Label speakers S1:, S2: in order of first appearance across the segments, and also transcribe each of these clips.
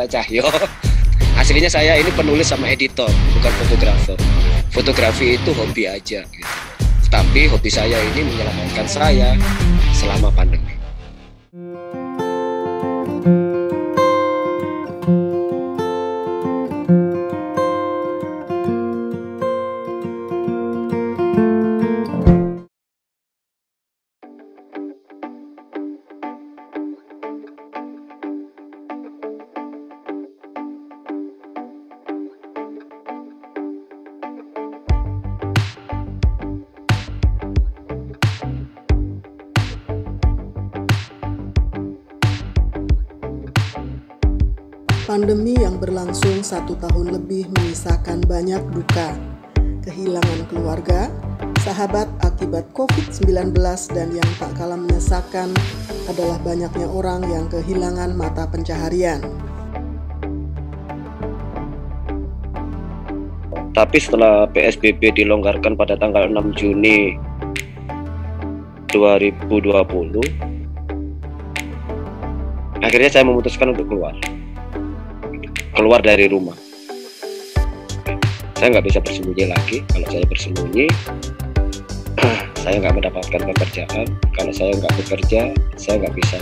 S1: Cahyo. Aslinya saya ini penulis sama editor, bukan fotografer. Fotografi itu hobi aja gitu. Tapi hobi saya ini menyelamatkan saya selama pandemi.
S2: Pandemi yang berlangsung 1 tahun lebih menyisakan banyak duka, kehilangan keluarga, sahabat akibat COVID-19, dan yang tak kalah menyesakan adalah banyaknya orang yang kehilangan mata pencaharian.
S1: Tapi setelah PSBB dilonggarkan pada tanggal 6 Juni 2020, akhirnya saya memutuskan untuk keluar dari rumah. Saya nggak bisa bersembunyi lagi. Kalau saya bersembunyi, saya nggak mendapatkan pekerjaan. Kalau saya nggak bekerja, saya nggak bisa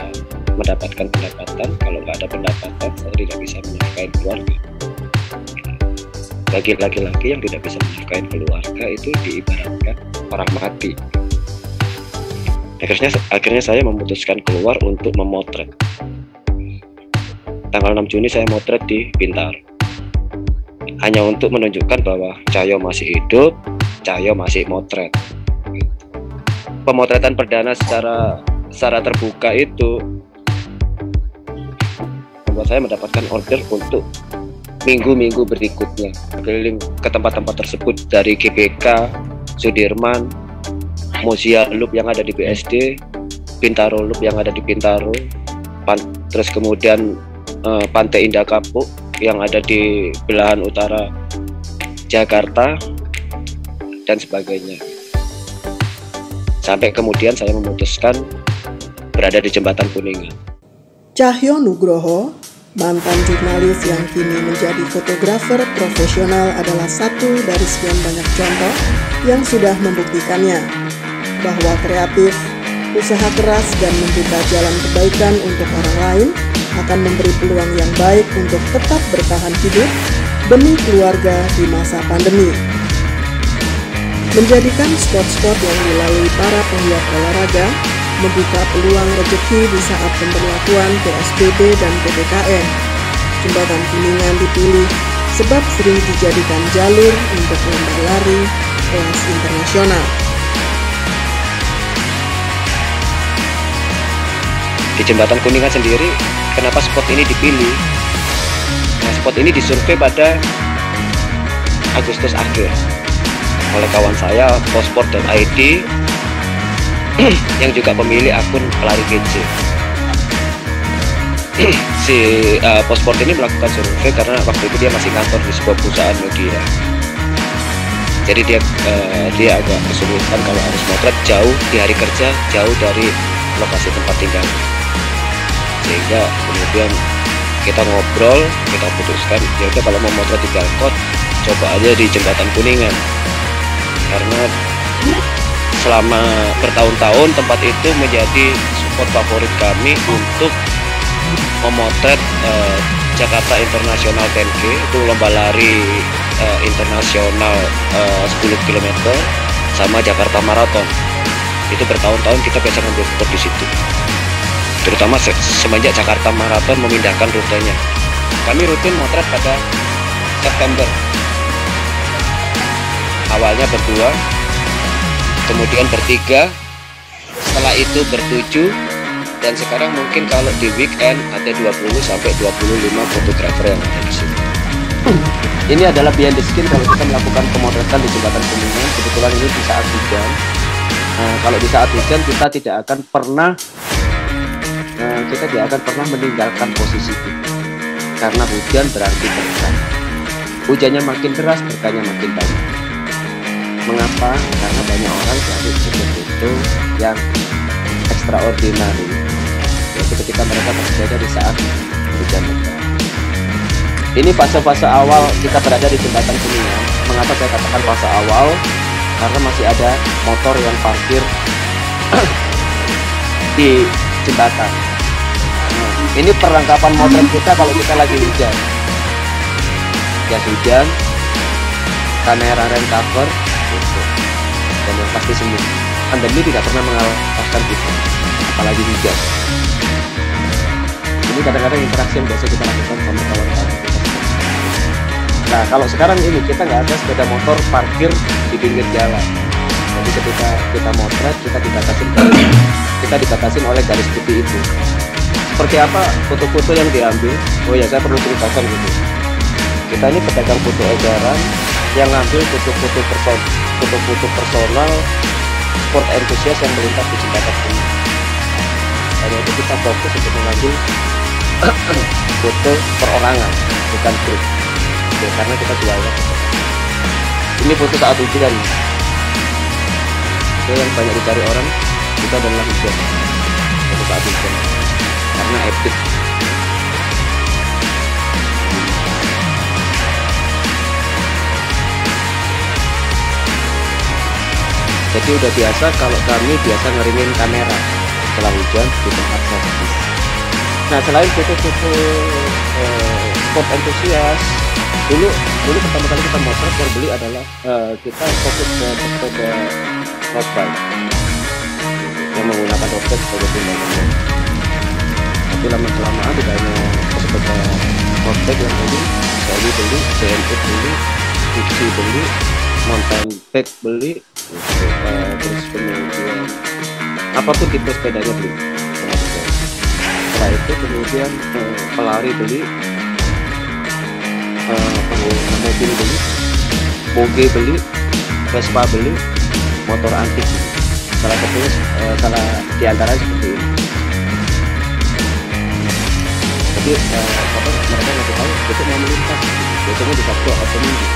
S1: mendapatkan pendapatan. Kalau nggak ada pendapatan, saya tidak bisa menafkahi keluarga. Bagi laki-laki yang tidak bisa menafkahi keluarga itu diibaratkan orang mati. Akhirnya saya memutuskan keluar untuk memotret. Tanggal 6 Juni saya motret di Bintaro. Hanya untuk menunjukkan bahwa Cahyo masih hidup, Cahyo masih motret. Pemotretan perdana secara terbuka itu membuat saya mendapatkan order untuk minggu-minggu berikutnya. Keliling ke tempat-tempat tersebut dari GBK, Sudirman, Musia Loop yang ada di BSD, Bintaro Loop yang ada di Bintaro, terus kemudian Pantai Indah Kapuk yang ada di belahan utara Jakarta dan sebagainya. Sampai kemudian saya memutuskan berada di Jembatan Kuningan.
S2: Cahyo Nugroho, mantan jurnalis yang kini menjadi fotografer profesional, adalah satu dari sekian banyak contoh yang sudah membuktikannya bahwa kreatif, usaha keras, dan membuka jalan kebaikan untuk orang lain akan memberi peluang yang baik untuk tetap bertahan hidup demi keluarga di masa pandemi. Menjadikan spot-spot yang dilalui para penggiat olahraga membuka peluang rezeki di saat pemberlakuan PSBB dan PPKM. Jembatan Kuningan dipilih sebab sering dijadikan jalur untuk lomba lari kelas internasional.
S1: Di Jembatan Kuningan sendiri, kenapa spot ini dipilih? Nah, spot ini disurvei pada Agustus akhir oleh kawan saya, Posport.id, yang juga pemilik akun pelari GC. Si Posport ini melakukan survei karena waktu itu dia masih kantor di sebuah perusahaan media. Jadi dia agak kesulitan kalau harus motret jauh di hari kerja, jauh dari lokasi tempat tinggal. Sehingga kemudian kita ngobrol, kita putuskan ya udah kalau mau motret di Galkot, coba aja di Jembatan Kuningan. Karena selama bertahun-tahun tempat itu menjadi spot favorit kami untuk memotret Jakarta International 10K, itu lomba lari internasional 10 km, sama Jakarta Marathon. Itu bertahun-tahun kita biasa ngambil foto di situ. Terutama semenjak Jakarta Marathon memindahkan rutenya. Kami rutin motret pada September. Awalnya berdua, kemudian bertiga, setelah itu bertujuh, dan sekarang mungkin kalau di weekend ada 20 sampai 25 fotografer yang ada di sini. Ini adalah behind the scene kalau kita melakukan pemotretan di Jembatan Kuningan. Kebetulan ini di saat hujan. Kalau di saat hujan kita tidak akan pernah meninggalkan posisi itu, karena hujan berarti berkah. Hujannya makin deras, berkahnya makin banyak. Mengapa? Karena banyak orang cari foto-foto yang extraordinary, yaitu ketika mereka berada di saat hujan lebat. Ini fase-fase awal kita berada di jembatan Kuningan. Mengapa saya katakan fase awal? Karena masih ada motor yang parkir di jembatan. Ini perlengkapan motor kita kalau kita lagi hujan. Jas hujan, kamera rain cover, gitu. Dan yang pasti semu. Pandemi tidak pernah mengalahkan kita, apalagi hujan. Ini kadang-kadang interaksi yang biasa kita lakukan sama kawan-kawan kita. Nah, kalau sekarang ini kita nggak ada sepeda motor parkir di pinggir jalan. Jadi ketika kita motret, kita dibatasin oleh garis putih itu. Seperti apa foto-foto yang diambil? Oh ya, saya perlu ceritakan gitu. Kita ini pedagang foto edaran yang ngambil foto-foto personal sport entusias yang melintas di jembatan ini. Karena itu kita fokus untuk mengambil foto perorangan, bukan grup. Oke, karena kita jualnya. Ini foto saat hujan. Itu yang banyak dicari orang, itu adalah hujan. Foto saat hujan. Karena epic. Jadi udah biasa kalau kami biasa ngeringin kamera setelah hujan di tempat servis. Nah, selain foto-foto sport entusias, dulu pertama kali kita motret yang beli adalah kita fokus ke sepeda road bike yang menggunakan road bike sebagai tunggangan. Tapi lama-kelamaan tidak hanya sepeda road bike yang beli, saya beli, BMX beli, Dixie beli, mountain bike beli, terus kemudian apapun tipe sepedanya beli. Setelah itu kemudian pelari beli, mobil beli, moge beli, Vespa beli, motor antik beli. Salah satunya salah diantara seperti ini. Jadi mereka nggak tahu besok mau melintas, biasanya di Sabtu atau Minggu.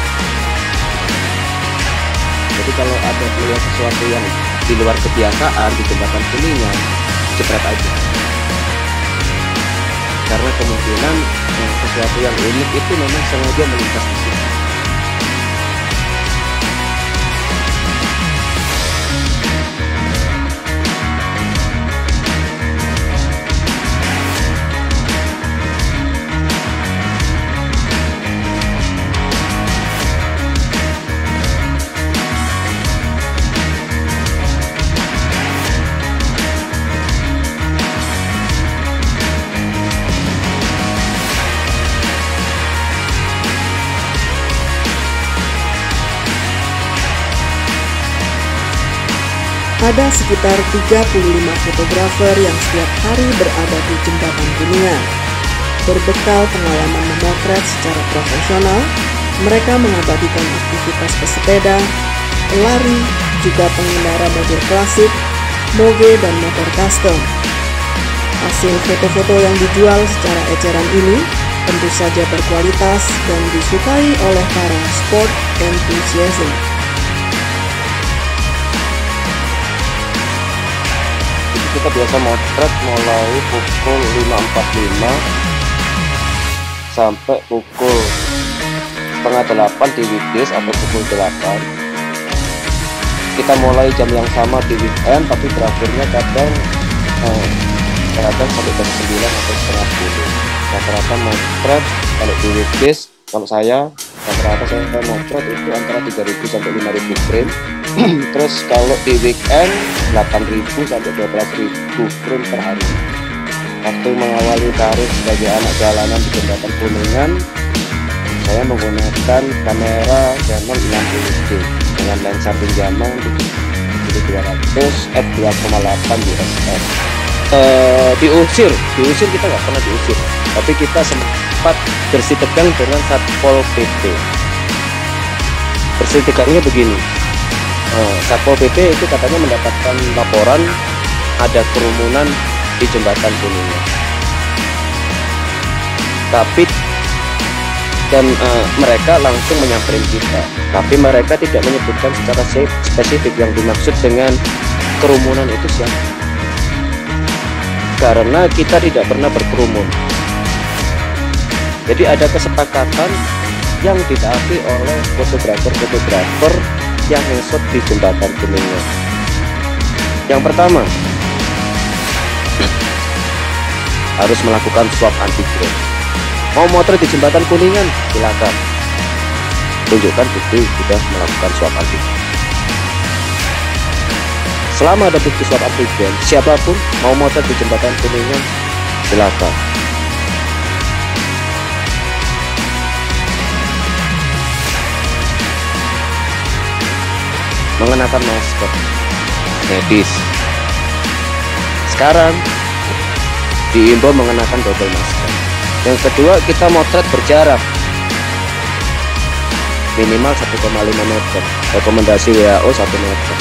S1: Jadi kalau ada melihat sesuatu yang di luar kebiasaan di jembatan Kuningan, jepret aja. Karena kemungkinan sesuatu yang unik itu memang sengaja melintas di sini.
S2: Ada sekitar 35 fotografer yang setiap hari berada di jembatan Kuningan. Berbekal pengalaman memotret secara profesional, mereka mengabadikan aktivitas pesepeda, pelari, juga pengendara mobil klasik, moge, dan motor custom. Hasil foto-foto yang dijual secara eceran ini tentu saja berkualitas dan disukai oleh para sport enthusiast.
S1: Kita biasa motret mulai pukul 5.45 sampai pukul 7:30 di weekdays atau pukul 8. Kita mulai jam yang sama di weekend, tapi berakhirnya kadang sampai jam 9 atau setengah 10. Rata-rata motret kalau di weekdays, kalau saya rata-rata saya motret itu antara 3.000 sampai 5.000 frame. Terus kalau di weekend 8.000 sampai 12.000 frame per hari. Waktu mengawali karir sebagai anak jalanan di jembatan Kuningan, saya menggunakan kamera Canon 60D dengan lensa pinjaman 7200 f2.8 DSLR. Diusir kita nggak pernah diusir, tapi kita sempat bersih tegang dengan Satpol PP. Bersih tegangnya begini. Satpol PP itu katanya mendapatkan laporan ada kerumunan di jembatan Kuningan. Mereka langsung menyamperin kita. Tapi mereka tidak menyebutkan secara spesifik yang dimaksud dengan kerumunan itu siapa. Karena kita tidak pernah berkerumun. Jadi ada kesepakatan yang ditaati oleh fotografer yang ngesot di jembatan Kuningan. Yang pertama, harus melakukan swab antigen. Mau motret di jembatan Kuningan, silakan. Tunjukkan bukti sudah melakukan swab antigen. Selama ada bukti swab antigen, siapapun mau motret di jembatan Kuningan, silakan. Mengenakan masker medis. Sekarang diimbau mengenakan double masker. Yang kedua, kita motret berjarak minimal 1,5 meter. Rekomendasi WHO 1 meter.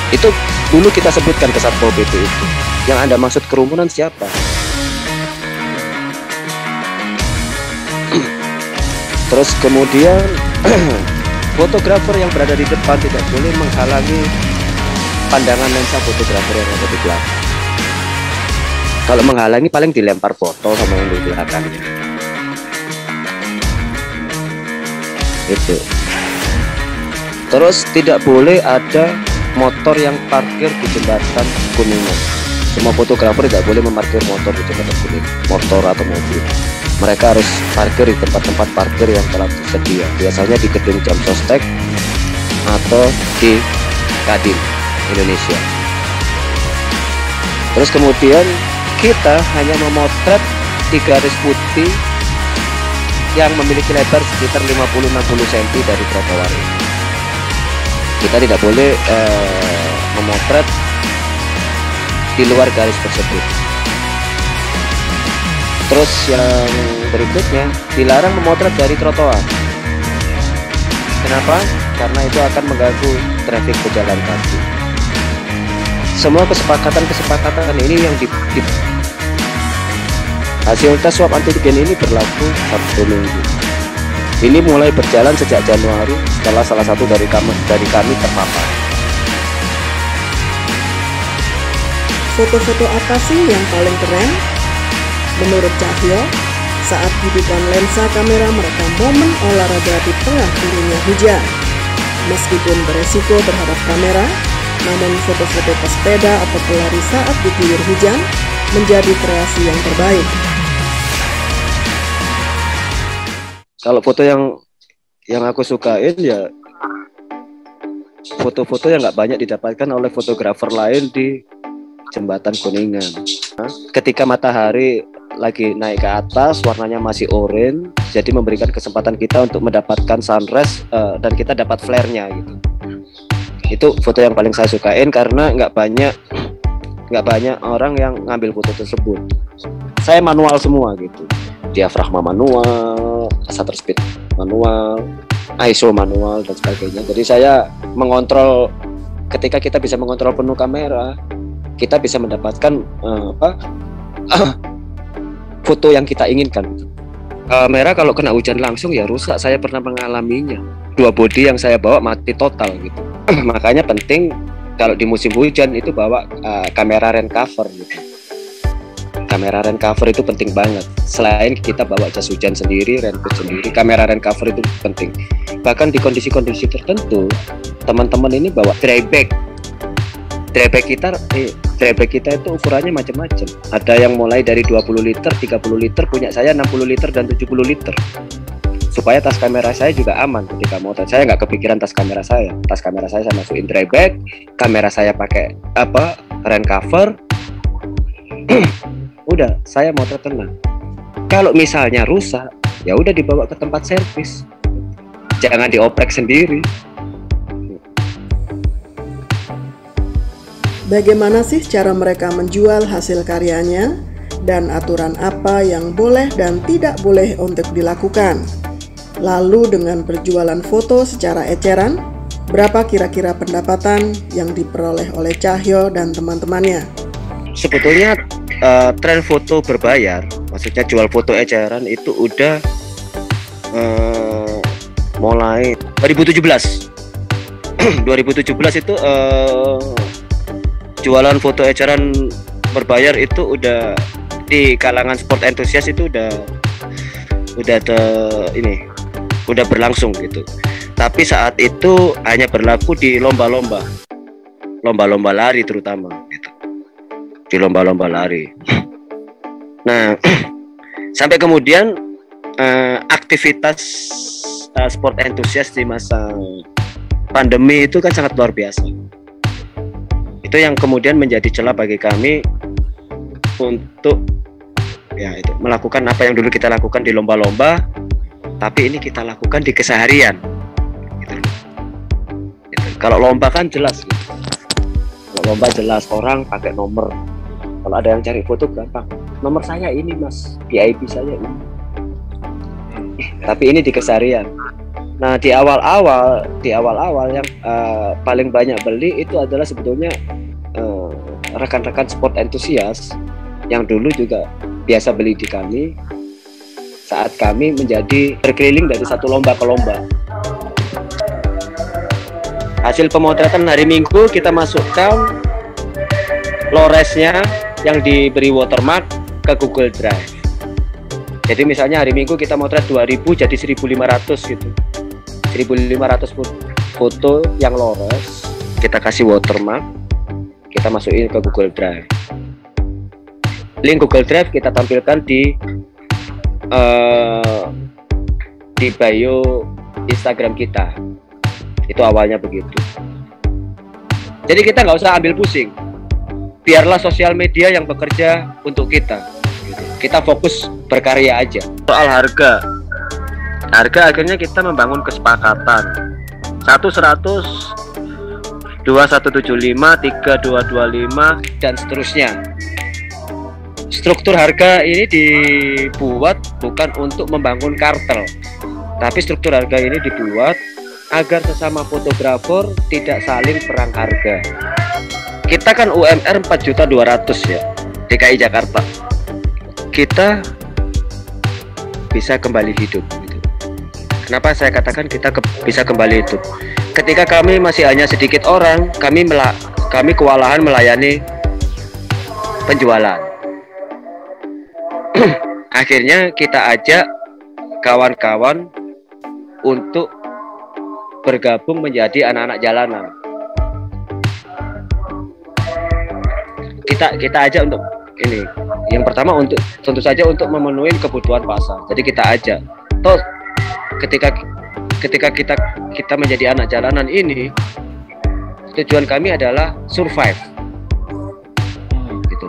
S1: Itu dulu kita sebutkan ke Satpol PP itu. Yang Anda maksud kerumunan siapa? Terus kemudian fotografer yang berada di depan tidak boleh menghalangi pandangan lensa fotografer yang ada di belakang. Kalau menghalangi paling dilempar foto sama yang di belakangnya. Itu. Terus tidak boleh ada motor yang parkir di jembatan Kuningan. Semua fotografer tidak boleh memarkir motor di jembatan Kuningan, motor atau mobil. Mereka harus parkir di tempat-tempat parkir yang telah tersedia, biasanya di gedung Jam Sostek atau di Kadin Indonesia. Terus kemudian kita hanya memotret di garis putih yang memiliki lebar sekitar 50-60 cm dari trotoar ini. Kita tidak boleh memotret di luar garis tersebut. Terus yang berikutnya, dilarang memotret dari trotoar. Kenapa? Karena itu akan mengganggu trafik pejalan kaki. Semua kesepakatan ini yang hasil tes swab antigen ini berlaku 1 minggu. Ini mulai berjalan sejak Januari setelah salah satu dari kami terpapar.
S2: Foto-foto apa sih yang paling keren? Menurut Cahyo, saat dudukan lensa kamera merekam momen olahraga di tengah turunnya hujan. Meskipun beresiko terhadap kamera, namun foto-foto pesepeda atau pelari saat diguyur hujan menjadi kreasi yang terbaik.
S1: Kalau foto yang aku sukain ya foto-foto yang nggak banyak didapatkan oleh fotografer lain di jembatan Kuningan. Ketika matahari lagi naik ke atas, warnanya masih oranye, jadi memberikan kesempatan kita untuk mendapatkan sunrise dan kita dapat flare-nya gitu. Itu foto yang paling saya sukain karena nggak banyak orang yang ngambil foto tersebut. Saya manual semua gitu, diafragma manual, shutter speed manual, ISO manual dan sebagainya. Jadi saya mengontrol, ketika kita bisa mengontrol penuh kamera, kita bisa mendapatkan foto yang kita inginkan. Kamera kalau kena hujan langsung ya rusak. Saya pernah mengalaminya. 2 body yang saya bawa mati total gitu. Makanya penting kalau di musim hujan itu bawa kamera rain cover gitu. Kamera rain cover itu penting banget. Selain kita bawa jas hujan sendiri, raincoat sendiri, kamera rain cover itu penting. Bahkan di kondisi-kondisi tertentu, teman-teman ini bawa dry bag. Dry bag kita itu ukurannya macam-macam. Ada yang mulai dari 20 liter, 30 liter, punya saya 60 liter dan 70 liter. Supaya tas kamera saya juga aman ketika motret. Saya nggak kepikiran tas kamera saya. Tas kamera saya masukin dry bag, kamera saya pakai rain cover. Udah, saya motret tenang. Kalau misalnya rusak, ya udah dibawa ke tempat servis. Jangan dioprek sendiri.
S2: Bagaimana sih cara mereka menjual hasil karyanya dan aturan apa yang boleh dan tidak boleh untuk dilakukan? Lalu dengan berjualan foto secara eceran, berapa kira-kira pendapatan yang diperoleh oleh Cahyo dan teman-temannya?
S1: Sebetulnya tren foto berbayar, maksudnya jual foto eceran itu udah mulai 2017. 2017 itu jualan foto eceran berbayar itu udah di kalangan sport enthusiast itu udah udah berlangsung gitu. Tapi saat itu hanya berlaku di lomba-lomba lari terutama gitu. Di lomba-lomba lari. Nah, sampai kemudian aktivitas sport entusias di masa pandemi itu kan sangat luar biasa. Itu yang kemudian menjadi celah bagi kami untuk ya itu melakukan apa yang dulu kita lakukan di lomba-lomba, tapi ini kita lakukan di keseharian gitu. Kalau lomba kan jelas gitu. Kalau lomba jelas orang pakai nomor. Kalau ada yang cari foto gampang, nomor saya ini mas, VIP saya ini. Tapi ini di keseharian. Nah di awal-awal yang paling banyak beli itu adalah sebetulnya rekan-rekan sport entusias yang dulu juga biasa beli di kami saat kami menjadi berkeliling dari satu lomba ke lomba. Hasil pemotretan hari Minggu kita masukkan loresnya yang diberi watermark ke Google Drive. Jadi misalnya hari Minggu kita motret 2000 jadi 1500 gitu. 1500 foto yang lores kita kasih watermark, kita masukin ke Google Drive. Link Google Drive kita tampilkan di bio Instagram kita. Itu awalnya begitu. Jadi kita nggak usah ambil pusing. Biarlah sosial media yang bekerja untuk kita. Kita fokus berkarya aja. Soal harga akhirnya kita membangun kesepakatan 100, 2175, 3225 dan seterusnya. Struktur harga ini dibuat bukan untuk membangun kartel, tapi struktur harga ini dibuat agar sesama fotografer tidak saling perang harga. Kita kan UMR 4.200.000 ya, DKI Jakarta. Kita bisa kembali hidup gitu. Kenapa saya katakan kita bisa kembali hidup? Ketika kami masih hanya sedikit orang, kami kewalahan melayani penjualan. Akhirnya kita ajak kawan-kawan untuk bergabung menjadi anak-anak jalanan. Kita ajak untuk ini. Yang pertama untuk tentu saja untuk memenuhi kebutuhan pasar. Jadi kita ajak. Toh ketika kita menjadi anak jalanan ini, tujuan kami adalah survive. Gitu.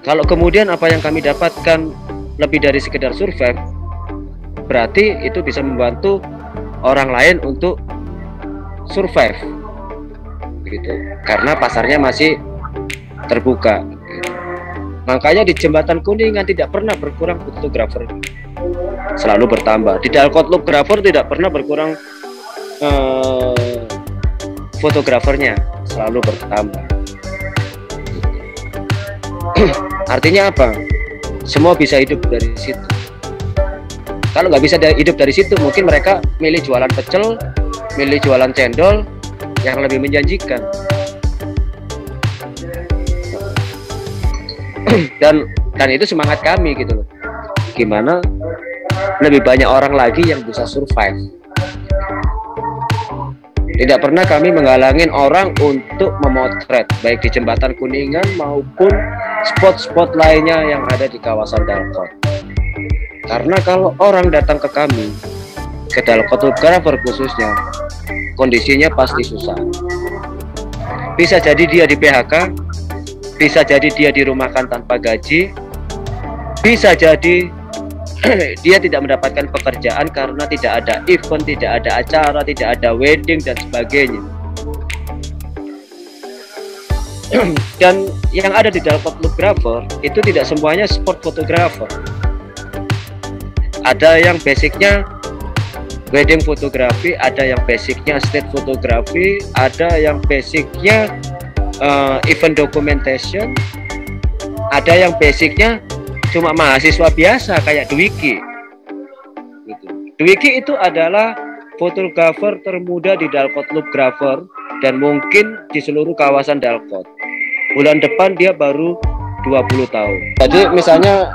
S1: Kalau kemudian apa yang kami dapatkan lebih dari sekedar survive, berarti itu bisa membantu orang lain untuk survive. Gitu. Karena pasarnya masih terbuka. Makanya di Jembatan Kuningan tidak pernah berkurang fotografer, selalu bertambah. Di Dalkot Loopgrafer tidak pernah berkurang fotografernya, selalu bertambah. Artinya apa? Semua bisa hidup dari situ. Kalau nggak bisa hidup dari situ, mungkin mereka milih jualan pecel, milih jualan cendol yang lebih menjanjikan. Dan itu semangat kami gitu loh. Gimana lebih banyak orang lagi yang bisa survive. Tidak pernah kami menghalangin orang untuk memotret baik di Jembatan Kuningan maupun spot-spot lainnya yang ada di kawasan Dalkot. Karena kalau orang datang ke kami, ke Dalkot Loopgrafer khususnya, kondisinya pasti susah. Bisa jadi dia di PHK, bisa jadi dia dirumahkan tanpa gaji, bisa jadi dia tidak mendapatkan pekerjaan karena tidak ada event, tidak ada acara, tidak ada wedding dan sebagainya. Dan yang ada di Dalkot Loopgrafer itu tidak semuanya sport photographer. Ada yang basicnya wedding fotografi, ada yang basicnya street fotografi, ada yang basicnya event documentation, ada yang basicnya cuma mahasiswa biasa kayak Dwiki gitu. Dwiki itu adalah fotografer termuda di Dalkot Loopgrafer dan mungkin di seluruh kawasan Dalkot. Bulan depan dia baru 20 tahun. Jadi misalnya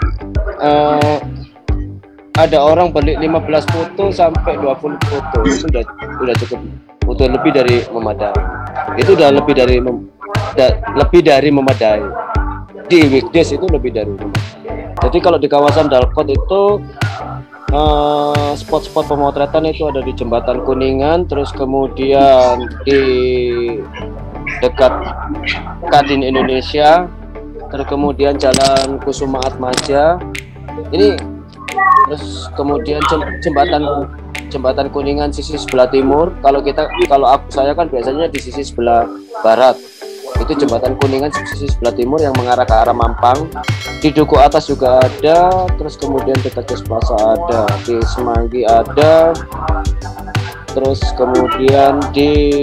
S1: ada orang beli 15 foto sampai 20 foto itu udah cukup, udah lebih dari memadai. Itu udah lebih dari memadai. Di weekdays itu lebih dari memadai. Jadi kalau di kawasan Dalkot itu spot-spot pemotretan itu ada di Jembatan Kuningan, terus kemudian di dekat Kadin Indonesia, terus kemudian Jalan Kusuma Atmaja. Ini terus kemudian jembatan Kuningan sisi sebelah timur. Kalau saya kan biasanya di sisi sebelah barat. Itu jembatan Kuningan sisi sebelah timur yang mengarah ke arah Mampang. Di Duku Atas juga ada, terus kemudian dekat Kes Plaza ada, di Semanggi ada, terus kemudian di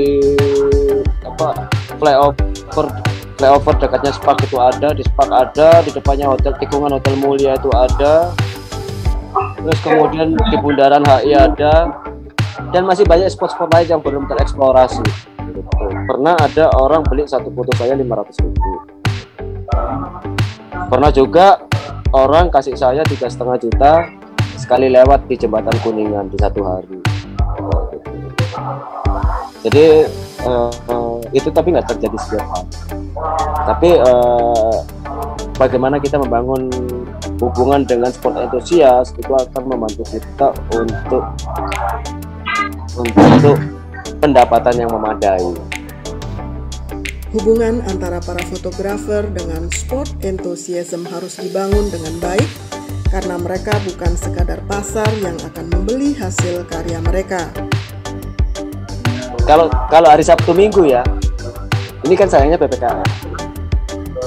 S1: flyover dekatnya Spark itu ada, di Spark ada, di depannya Hotel Tikungan, Hotel Mulia itu ada. Terus kemudian di Bundaran HI ada, dan masih banyak spot-spot lain yang belum tereksplorasi. Gitu. Pernah ada orang beli satu foto saya 500.000. Pernah juga orang kasih saya 3,5 juta sekali lewat di Jembatan Kuningan di satu hari. Jadi itu tapi nggak terjadi setiap hari. Tapi bagaimana kita membangun hubungan dengan sport entusias itu akan membantu kita untuk pendapatan yang memadai.
S2: Hubungan antara para fotografer dengan sport enthusiasm harus dibangun dengan baik karena mereka bukan sekadar pasar yang akan membeli hasil karya mereka.
S1: Kalau hari Sabtu Minggu ya, ini kan sayangnya PPKM.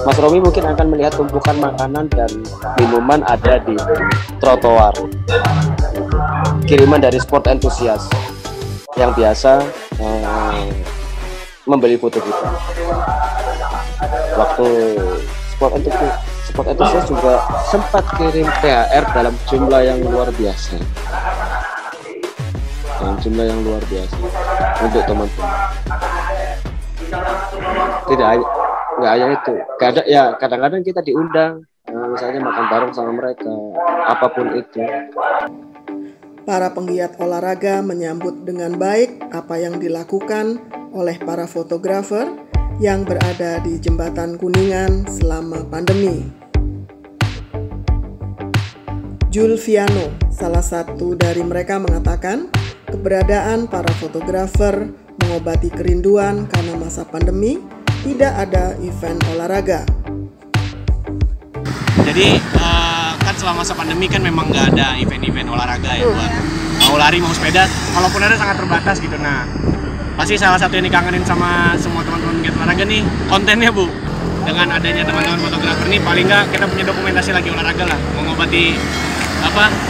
S1: Mas Romi mungkin akan melihat tumpukan makanan dan minuman ada di trotoar. Kiriman dari sport entusias yang biasa membeli foto kita. Waktu sport entusias juga sempat kirim THR dalam jumlah yang luar biasa. Untuk teman-teman. Nggak hanya itu. Kadang-kadang kita diundang, misalnya makan bareng sama mereka, apapun itu.
S2: Para penggiat olahraga menyambut dengan baik apa yang dilakukan oleh para fotografer yang berada di Jembatan Kuningan selama pandemi. Julviano, salah satu dari mereka, mengatakan keberadaan para fotografer mengobati kerinduan karena masa pandemi tidak ada event olahraga.
S3: Jadi kan selama masa pandemi kan memang nggak ada event-event olahraga ya buat mau lari mau sepeda, kalaupun ada sangat terbatas gitu. Nah pasti salah satu yang dikangenin sama semua teman-teman giat olahraga nih kontennya Bu. Dengan adanya teman-teman fotografer nih paling nggak kita punya dokumentasi lagi olahraga lah, mengobati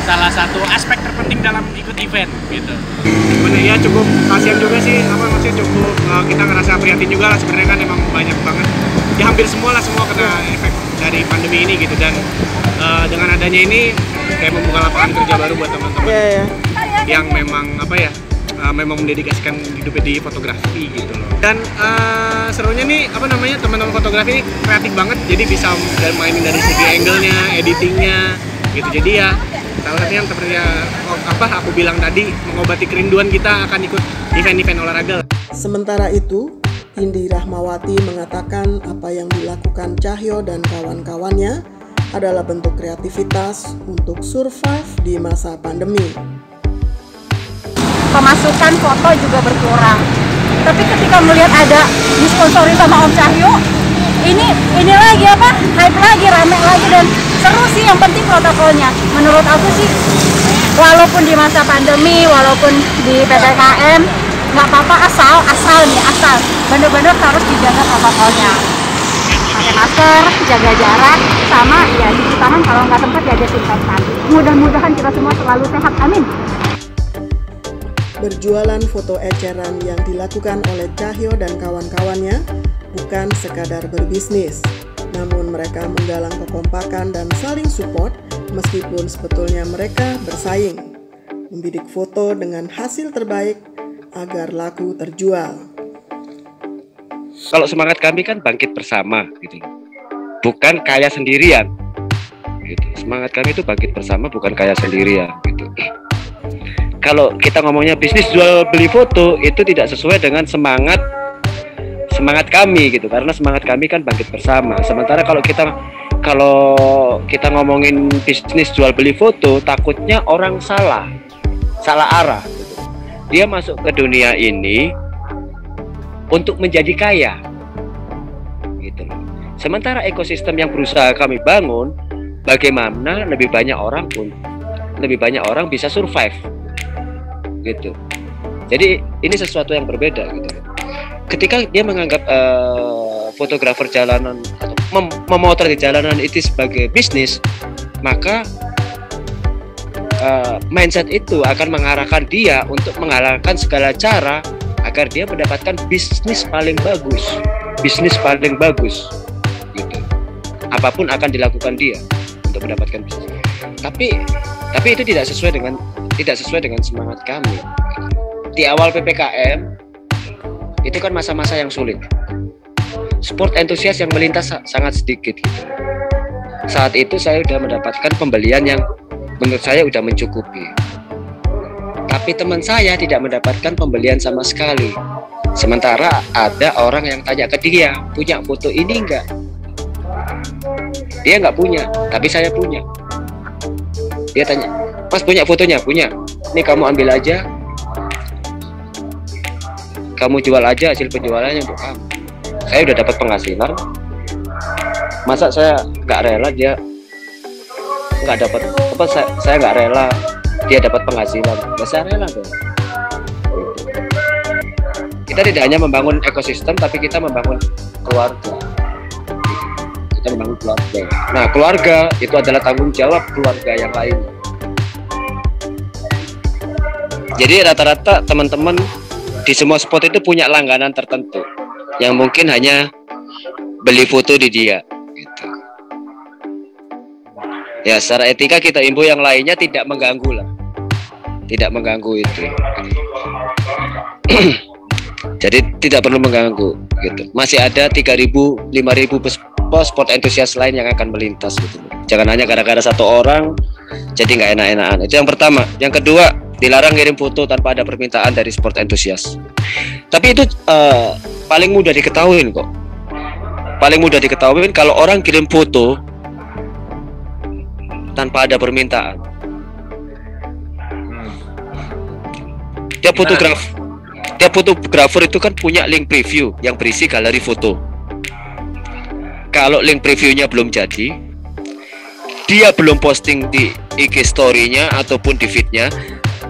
S3: salah satu aspek terpenting dalam ikut event gitu. Bener ya, cukup kasihan juga sih, maksudnya cukup kita ngerasa prihatin juga lah sebenarnya kan emang banyak banget ya, hampir semua kena efek dari pandemi ini gitu. Dan dengan adanya ini kayak membuka lapangan kerja baru buat teman-teman yang memang memang mendedikasikan hidupnya di fotografi gitu loh. Dan serunya nih teman-teman fotografi kreatif banget, jadi bisa mainin dari segi angle-nya, editingnya gitu. Jadi ya salah satunya yang seperti aku bilang tadi, mengobati kerinduan kita akan ikut event-event olahraga.
S2: Sementara itu, Indi Rahmawati mengatakan apa yang dilakukan Cahyo dan kawan-kawannya adalah bentuk kreativitas untuk survive di masa pandemi.
S4: Pemasukan foto juga berkurang, tapi ketika melihat ada disponsori sama Om Cahyo, ini lagi hype lagi, rame lagi, dan seru sih. Yang penting protokolnya menurut aku sih, walaupun di masa pandemi, walaupun di PPKM, nggak apa-apa, asal bener-bener harus dijaga protokolnya, pakai masker, jaga jarak, sama ya cuci tangan, kalau nggak sempat ya desinfektan. Mudah-mudahan kita semua selalu sehat, amin.
S2: Berjualan foto eceran yang dilakukan oleh Cahyo dan kawan-kawannya bukan sekadar berbisnis, namun mereka menggalang kekompakan dan saling support meskipun sebetulnya mereka bersaing, membidik foto dengan hasil terbaik agar laku terjual.
S1: Kalau semangat kami kan bangkit bersama gitu, bukan kaya sendirian. gitu. Semangat kami itu bangkit bersama, bukan kaya sendirian gitu. Kalau kita ngomongnya bisnis jual beli foto itu tidak sesuai dengan semangat kami gitu, karena semangat kami kan bangkit bersama. Sementara kalau kita ngomongin bisnis jual beli foto, takutnya orang salah arah gitu. Dia masuk ke dunia ini untuk menjadi kaya gitu. Sementara ekosistem yang berusaha kami bangun, bagaimana lebih banyak orang bisa survive gitu. Jadi ini sesuatu yang berbeda gitu. Ketika dia menganggap fotografer jalanan atau memotret di jalanan itu sebagai bisnis, maka mindset itu akan mengarahkan dia untuk menghalalkan segala cara agar dia mendapatkan bisnis paling bagus gitu. Apapun akan dilakukan dia untuk mendapatkan bisnis. Tapi itu tidak sesuai dengan semangat kami. Di awal PPKM itu kan masa-masa yang sulit. Sport entusias yang melintas sangat sedikit gitu. Saat itu saya sudah mendapatkan pembelian yang menurut saya sudah mencukupi. Tapi teman saya tidak mendapatkan pembelian sama sekali. Sementara ada orang yang tanya ke dia, punya foto ini enggak? Dia nggak punya, tapi saya punya. Dia tanya, Mas punya fotonya? Punya. Ini kamu ambil aja. Kamu jual aja hasil penjualannya untuk kamu. Saya udah dapat penghasilan. Masa saya nggak rela dia nggak dapat apa? Saya nggak rela dia dapat penghasilan. Ya saya rela dong. Kita tidak hanya membangun ekosistem, tapi kita membangun keluarga. Kita membangun keluarga. Nah, keluarga itu adalah tanggung jawab keluarga yang lain. Jadi rata-rata teman-teman di semua spot itu punya langganan tertentu yang mungkin hanya beli foto di dia gitu. Ya secara etika kita imbau yang lainnya tidak mengganggu lah, tidak mengganggu itu. Jadi tidak perlu mengganggu gitu. Masih ada 3.000, 5.000 spot entusias lain yang akan melintas gitu. Jangan hanya gara-gara satu orang jadi nggak enak-enakan. Itu yang pertama. Yang kedua, dilarang ngirim foto tanpa ada permintaan dari sport entusias. Tapi itu paling mudah diketahui kok. Paling mudah diketahui kalau orang kirim foto tanpa ada permintaan. Dia fotografer itu kan punya link preview yang berisi galeri foto. Kalau link previewnya belum jadi, dia belum posting di IG story-nya ataupun di feed-nya,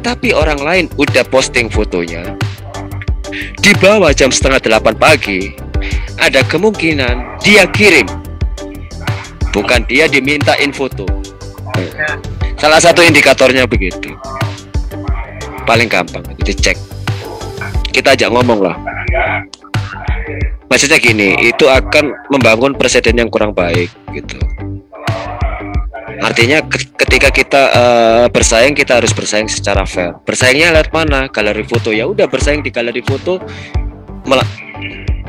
S1: tapi orang lain udah posting fotonya di bawah jam 7:30 pagi, ada kemungkinan dia kirim, bukan dia dimintain foto. Salah satu indikatornya begitu. Paling gampang dicek. Kita ajak ngomong lah. Maksudnya gini, itu akan membangun presiden yang kurang baik gitu. Artinya ketika kita bersaing, kita harus bersaing secara fair. Bersaingnya lewat mana? Galeri foto. Ya udah bersaing di galeri foto,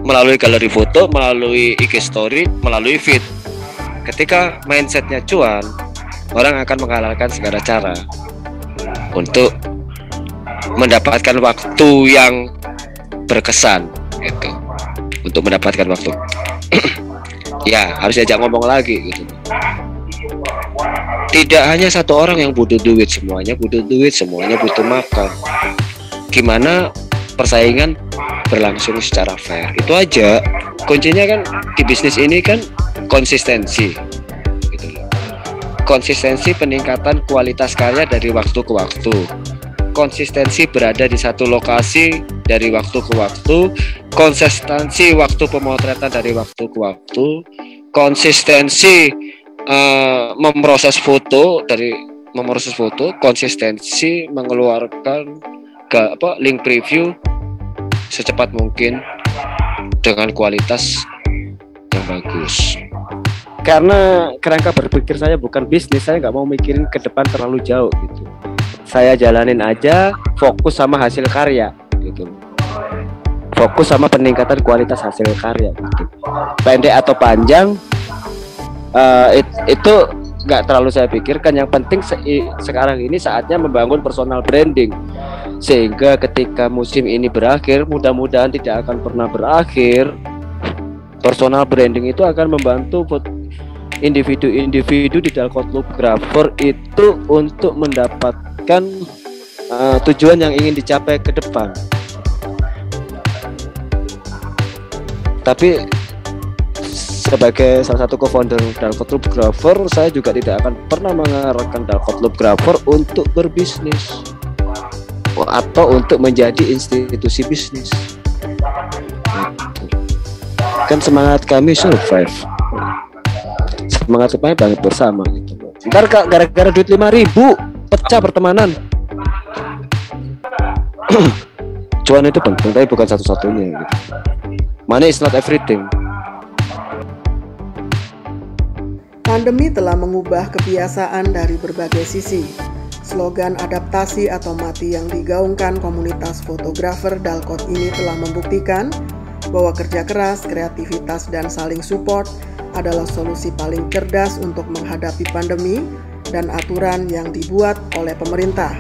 S1: melalui galeri foto, melalui IG story, melalui feed. Ketika mindsetnya cuan, orang akan menghalalkan segala cara untuk mendapatkan waktu yang berkesan gitu. Untuk mendapatkan waktu. Ya harus diajak ngomong lagi gitu. Tidak hanya satu orang yang butuh duit, semuanya butuh duit, semuanya butuh makan. Gimana persaingan berlangsung secara fair? Itu aja. Kuncinya kan di bisnis ini kan konsistensi. Gitu. Konsistensi peningkatan kualitas karya dari waktu ke waktu. Konsistensi berada di satu lokasi dari waktu ke waktu. Konsistensi waktu pemotretan dari waktu ke waktu. Konsistensi memproses foto, konsistensi mengeluarkan link preview secepat mungkin dengan kualitas yang bagus. Karena kerangka berpikir saya bukan bisnis, saya nggak mau mikirin ke depan terlalu jauh gitu. Saya jalanin aja, fokus sama hasil karya gitu. Fokus sama peningkatan kualitas hasil karya gitu. Pendek atau panjang itu nggak terlalu saya pikirkan. Yang penting sekarang ini saatnya membangun personal branding, sehingga ketika musim ini berakhir, mudah-mudahan tidak akan pernah berakhir, personal branding itu akan membantu individu-individu di Dalkotlografer itu untuk mendapatkan tujuan yang ingin dicapai ke depan. Tapi sebagai salah satu co-founder Dalkotlografer, saya juga tidak akan pernah mengarahkan Dalkotlografer untuk berbisnis atau untuk menjadi institusi bisnis. Kan semangat kami survive, semangat kami banget bersama gitu. Ntar gara-gara duit 5.000 pecah pertemanan. Cuan itu penting tapi bukan satu-satunya gitu. Money is not everything.
S2: Pandemi telah mengubah kebiasaan dari berbagai sisi. Slogan adaptasi atau mati yang digaungkan komunitas fotografer Dalkot ini telah membuktikan bahwa kerja keras, kreativitas, dan saling support adalah solusi paling cerdas untuk menghadapi pandemi dan aturan yang dibuat oleh pemerintah.